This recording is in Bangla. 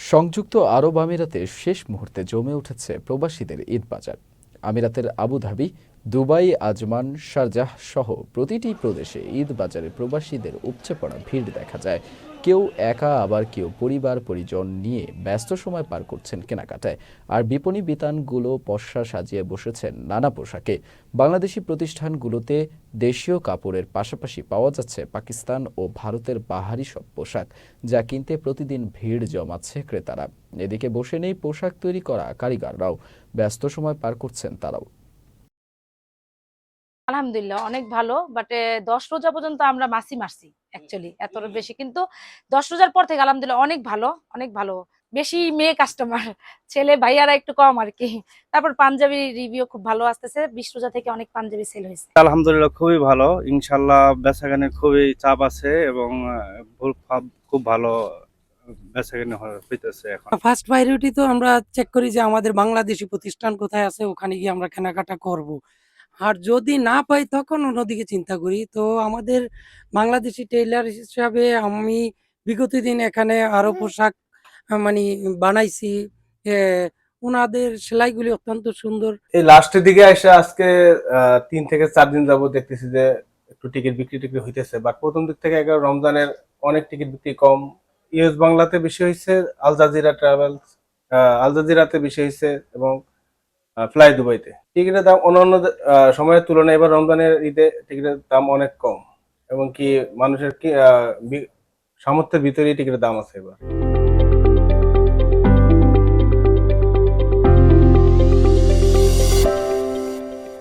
সংযুক্ত আরব আমিরাতে শেষ মুহূর্তে জমে উঠেছে প্রবাসীদের ঈদ বাজার। আমিরাতের আবুধাবি, দুবাই, আজমান, শারজাহ সহ প্রতিটি প্রদেশে ঈদ বাজারে প্রবাসীদের উপচে পড়া ভিড় দেখা যায়। কেউ একা, আবার কেউ পরিবার পরিজন নিয়ে ব্যস্ত সময় পার করছেন কেনাকাটায়। আর বিপণী বিতানগুলো পসরা সাজিয়ে বসেছেন নানা পোশাকে। বাংলাদেশি প্রতিষ্ঠানগুলোতে দেশীয় কাপড়ের পাশাপাশি পাওয়া যাচ্ছে পাকিস্তান ও ভারতের বাহারি সব পোশাক, যা কিনতে প্রতিদিন ভিড় জমাচ্ছে ক্রেতারা। এদিকে বসে নেই পোশাক তৈরি করা কারিগররাও, ব্যস্ত সময় পার করছেন তারাও। আলহামদুলিল্লাহ অনেক ভালো। বাট 10 রোজা পর্যন্ত আমরা মাসি মারছি অ্যাকচুয়ালি এত বেশি, কিন্তু 10 রোজার পর থেকে আলহামদুলিল্লাহ অনেক ভালো, অনেক ভালো। বেশি মেয়ে কাস্টমার, ছেলে ভাইয়ারা একটু কম আর কি। তারপর পাঞ্জাবি রিভিউ খুব ভালো আসতেছে, 20 রোজা থেকে অনেক পাঞ্জাবি সেল হয়েছে। আলহামদুলিল্লাহ খুবই ভালো, ইনশাল্লাহ বেচাকেনার খুবই চাপ আছে এবং খুব ভালো বেচাকেনা হইতেছে এখন। ফার্স্ট প্রায়োরিটি তো আমরা চেক করি যে আমাদের বাংলাদেশি প্রতিষ্ঠান কোথায় আছে, ওখানে গিয়ে আমরা কেনাকাটা করব। আর যদি না পাই তখন অন্যদিকে চিন্তা করি। তো আমাদের বাংলাদেশি টেইলার হিসাবে আমি বিগত দিন এখানে আরো পোশাক মানে বানাইছি। ওনাদের সেলাইগুলি অত্যন্ত সুন্দর। এই লাস্টের দিকে এসে আজকে 3 থেকে 4 দিন যাবত দেখতেছি যে একটু টিকিট বিক্রি হইতেছে, বাট প্রথম দিক থেকে একবার রমজানের অনেক টিকিট বিক্রি কম। ইউএস বাংলাতে বেশি হয়েছে, আল জাজিরা ট্রাভেলস আল জাজিরাতে বেশি হয়েছে, এবং ফ্লাই দুবাইতে। টিকিটের দাম অন্যান্য সময়ের তুলনায় এবার রমজানের ঈদে টিকিটের দাম অনেক কম, এবং কি মানুষের কি সামর্থ্যের ভিতরেই টিকিটের দাম আছে এবার।